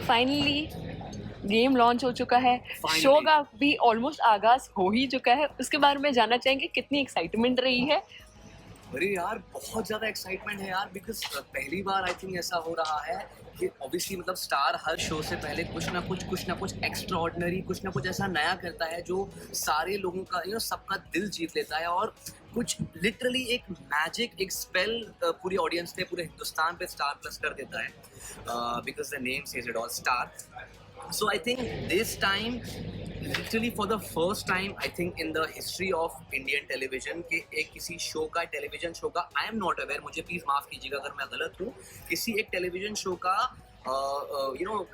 Finally game launch हो चुका है, Finally. शो का भी ऑलमोस्ट आगाज हो ही चुका है। उसके बारे में जानना चाहेंगे कितनी एक्साइटमेंट रही है। अरे यार बहुत ज़्यादा एक्साइटमेंट है यार, बिकॉज पहली बार आई थिंक ऐसा हो रहा है कि ऑब्वियसली मतलब स्टार हर शो से पहले कुछ ना कुछ एक्स्ट्रा ऑर्डिनरी, कुछ ना कुछ ऐसा नया करता है जो सारे लोगों का सबका दिल जीत लेता है, और कुछ लिटरली एक मैजिक, एक स्पेल पूरी ऑडियंस पे, पूरे हिंदुस्तान पे स्टार प्लस कर देता है, because the name says it all, star. So I think this time, literally for the first time, I think in the history of Indian television, कि एक किसी शो का, टेलीविजन शो का, I am not aware, मुझे please माफ कीजिएगा अगर मैं गलत हूँ, किसी एक टेलीविजन शो का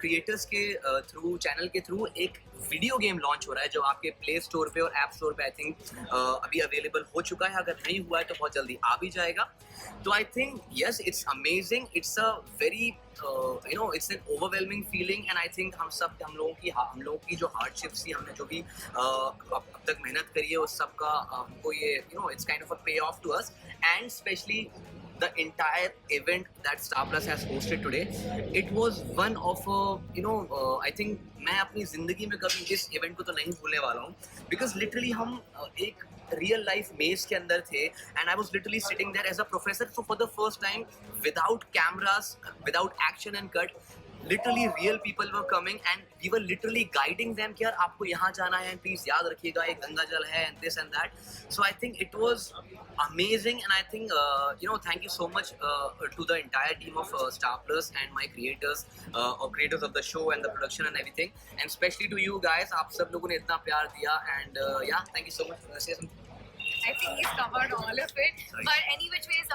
क्रिएटर्स के थ्रू, चैनल के थ्रू एक वीडियो गेम लॉन्च हो रहा है जो आपके प्ले स्टोर पे और ऐप स्टोर पे आई थिंक अभी अवेलेबल हो चुका है. अगर नहीं हुआ है तो बहुत जल्दी आ भी जाएगा. तो I think yes, it's amazing, it's a very it's an overwhelming feeling, and I think हम लोगों की जो हार्डशिप्स थी, हमने जो भी अब तक मेहनत करी है उस सब का हमको ये it's kind of a pay off to us, and specially the entire event that Star Plus has hosted today, it was one of I think मैं अपनी जिंदगी में कभी इस इवेंट को तो नहीं भूलने वाला हूँ, बिकॉज लिटरली हम एक रियल लाइफ मेज के अंदर थे, and I was literally sitting there as a professor, so for the first time without cameras, without action and cut, literally real people were coming and we were literally guiding them कि यार आपको यहाँ जाना है, please याद रखिएगा एक गंगा जल है, and this and that. So I think it was amazing, and I think thank you so much to the entire team of Star Plus and my creators or creators of the show and the production and everything, and especially to you guys, आप सब लोगों ने इतना प्यार दिया, and yeah, thank you so much for saying something. I think he's covered all of it. Sorry. But any which ways,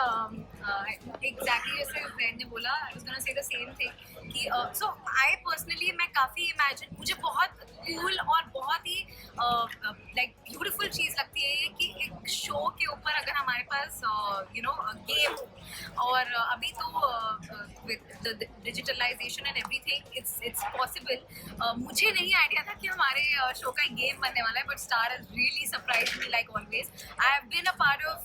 exactly जैसे friend ने बोला, I was gonna say the same thing कि so I personally मैं काफ़ी imagine, मुझे बहुत cool और बहुत ही like beautiful चीज़ लगती है ये कि एक show के ऊपर अगर हमारे पास game हो, और अभी तो with the digitalization and everything it's possible. मुझे नहीं idea था कि हमारे show का game बनने वाला है, but Star has really surprised me like always. I have been a part of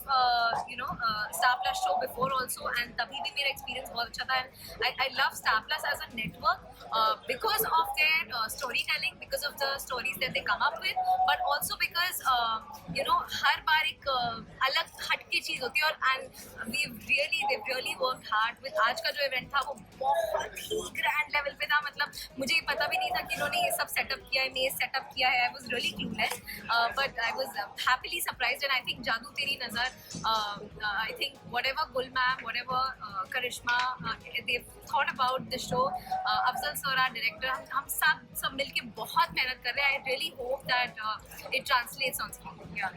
Star Plus show before also, and तभी भी मेरा experience बहुत अच्छा था, and I love Star Plus as a network because of their storytelling, because of the stories that they come up with, but also because हर बार एक अलग हटके चीज़ होती है, और and they've really worked hard with. आज का जो event था वो बहुत ही grand level पे था, मतलब मुझे पता भी नहीं था कि इन्होंने ये सब setup किया है, मेज setup किया है. I was really clueless, but I was happily surprised, and I think जादू तेरी नज़र, I think whatever Gul ma'am, whatever Karishma, they've thought about the show, Afzal sir our director, हम सब मिलके बहुत मेहनत कर रहे हैं. I really hope that it translates on screen. Yeah.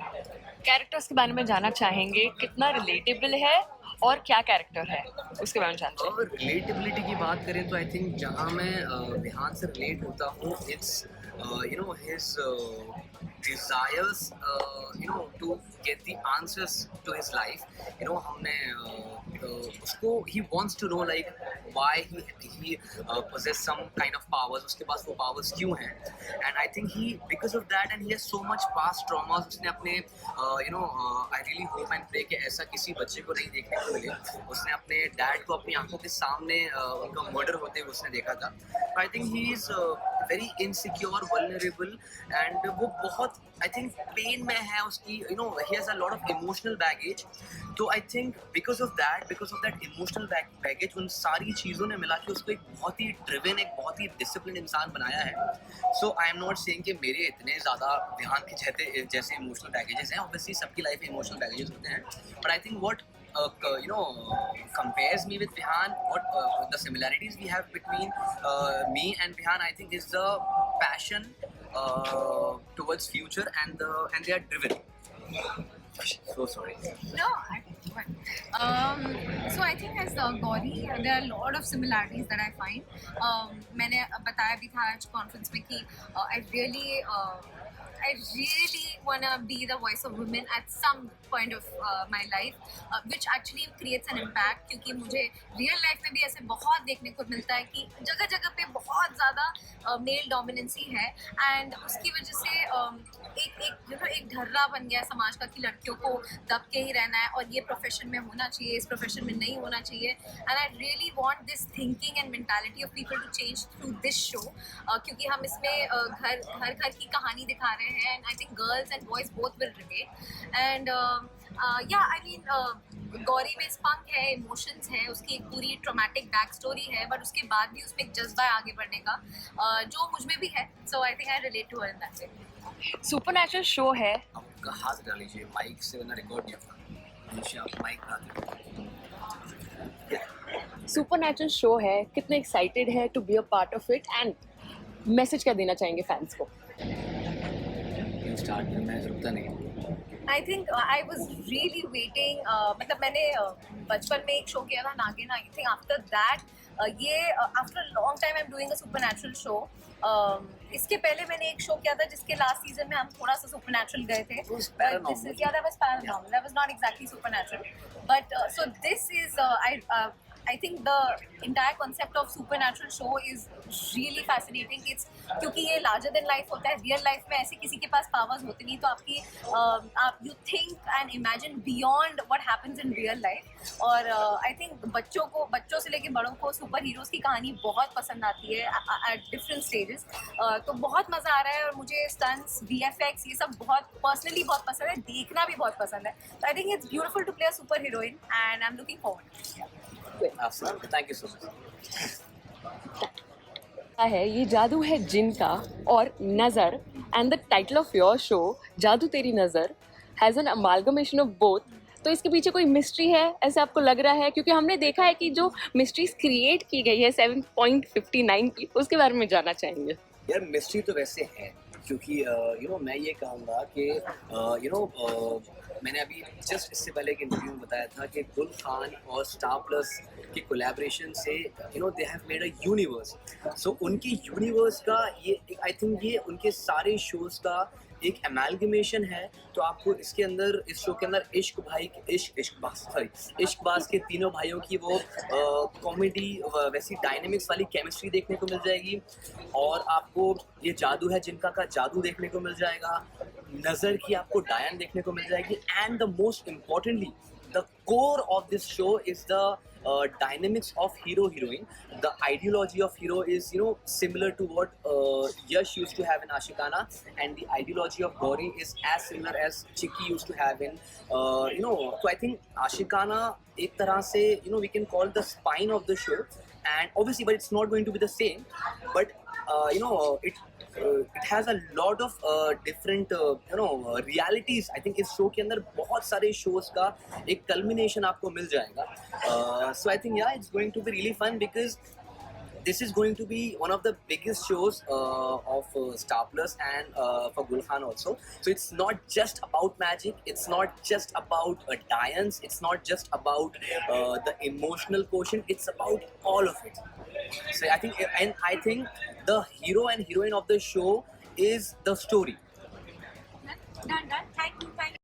Characters के बारे में जानना चाहेंगे, कितना रिलेटेबल है और क्या कैरेक्टर है उसके बारे में जानना चाहेंगे. और रिलेटेबिलिटी की बात करें तो आई थिंक जहाँ मैं विहान से रिलेट होता हूँ, it's his desires to get the answers to his life. हमने उसको, he wants to know like why he possess some kind of powers, उसके पास वो powers क्यों हैं, and I think he, because of that, and he has so much past traumas, उसने अपने I really hope and pray कि ऐसा किसी बच्चे को नहीं देखने को मिले. उसने अपने डैड को अपनी आंखों के सामने उनका मर्डर होते हुए उसने देखा था. So I think he is very insecure, vulnerable, and वो बहुत I think pain में है उसकी, he has a lot of emotional baggage. तो I think because of that emotional baggage, उन सारी चीज़ों ने मिला के उसको एक बहुत ही driven, एक बहुत ही disciplined इंसान बनाया है. So I am not saying कि मेरे इतने ज़्यादा ध्यान के जैसे emotional baggages हैं. Obviously सबकी life में emotional baggages होते हैं. But I think what compares me with Vihan, what the similarities we have between me and Vihan, I think is the passion towards future, and they are driven. So sorry. No, so I think as Gauri, there are a lot of similarities that I find. मैंने बताया भी था आज conference में कि I really I really want to be the voice of women at some point of my life, which actually creates an impact, क्योंकि मुझे real life में भी ऐसे बहुत देखने को मिलता है कि जगह जगह पे बहुत ज़्यादा मेल डोमिनेंसी है, एंड उसकी वजह से एक ढर्रा बन गया है समाज का कि लड़कियों को दब के ही रहना है और ये प्रोफेशन में होना चाहिए, इस प्रोफेशन में नहीं होना चाहिए. And I really want this thinking and mentality of people to change through this show, क्योंकि हम इसमें घर की कहानी दिखा रहे हैं, and I think girls and boys both will relate. And I mean Gauri में स्पंक है, इमोशंस है, उसकी एक पूरी ट्रॉमेटिक बैक स्टोरी है, बट उसके बाद भी उसमें एक जज्बा है आगे बढ़ने का, जो मुझ में भी है. So I think I relate to her in that way. Supernatural show है. आपका हाथ डाल लीजिए माइक से, वरना रिकॉर्ड नहीं होगा. निशा आप माइक हाथ सुपरनैचुरल शो है, कितने एक्साइटेड है to be a part of it, and message क्या देना चाहेंगे फैंस को? स्टार्ट में मैं रुकता नहीं. आई think I was really waiting. मतलब मैंने बचपन में एक शो किया था नागिन. आई थिंक आफ्टर दैट ये after long time I am doing a supernatural show. इसके पहले मैंने एक शो किया था जिसके लास्ट सीजन में हम थोड़ा सा सुपरनैचुरल गए थे. That was paranormal. That was not exactly supernatural. But so this is I think the entire concept of supernatural show is really fascinating. It's क्योंकि ये larger than life होता है. Real life में ऐसे किसी के पास powers होते नहीं, तो आपकी आप you think and imagine beyond what happens in real life. और I think बच्चों से लेके बड़ों को सुपर हीरोज की कहानी बहुत पसंद आती है at different stages. तो बहुत मज़ा आ रहा है, और मुझे stunts, VFX ये सब बहुत पर्सनली बहुत पसंद है, देखना भी बहुत पसंद है. तो I think it's beautiful to play a super heroine, and I'm looking forward. Absolutely. Thank you so much. है ये जादू है जिन का और नज़र, and the title of your show जादू तेरी नज़र has an amalgamation of both. तो इसके पीछे कोई मिस्ट्री है ऐसे आपको लग रहा है? क्योंकि हमने देखा है कि जो मिस्ट्रीज क्रिएट की गई है 7.59 की, उसके बारे में जानना चाहेंगे. यार मिस्ट्री तो वैसे है, क्योंकि मैं ये कहूँगा कि मैंने अभी जस्ट इससे पहले एक इंटरव्यू में बताया था कि गुल खान और स्टार प्लस की कोलैबोरेशन से they have made a universe. So उनकी यूनिवर्स का ये आई थिंक ये उनके सारे शोज़ का एक एमालगमेशन है. तो आपको इसके अंदर, इस शो के अंदर इश्कबाज के तीनों भाइयों की वो कॉमेडी, वैसी डायनेमिक्स वाली केमिस्ट्री देखने को मिल जाएगी, और आपको ये जादू है जिनका का जादू देखने को मिल जाएगा, नज़र की आपको डायन देखने को मिल जाएगी, and the most importantly the core of this show is the dynamics of hero-heroine. The ideology of hero is similar to what Yash used to have in Ashikana, and the ideology of Gauri is as similar as Chiki used to have in so I think Ashikana ek tarah se we can call the spine of the show, and obviously but it's not going to be the same, but it has a lot of different realities. I think इस show के अंदर बहुत सारे shows का एक culmination आपको मिल जाएगा. So I think yeah, it's going to be really fun because this is going to be one of the biggest shows of Star Plus and for Gulkhan also. So it's not just about magic, it's not just about Dians, it's not just about the emotional quotient, it's about all of it. So I think the hero and heroine of the show is the story. Done. Thank you.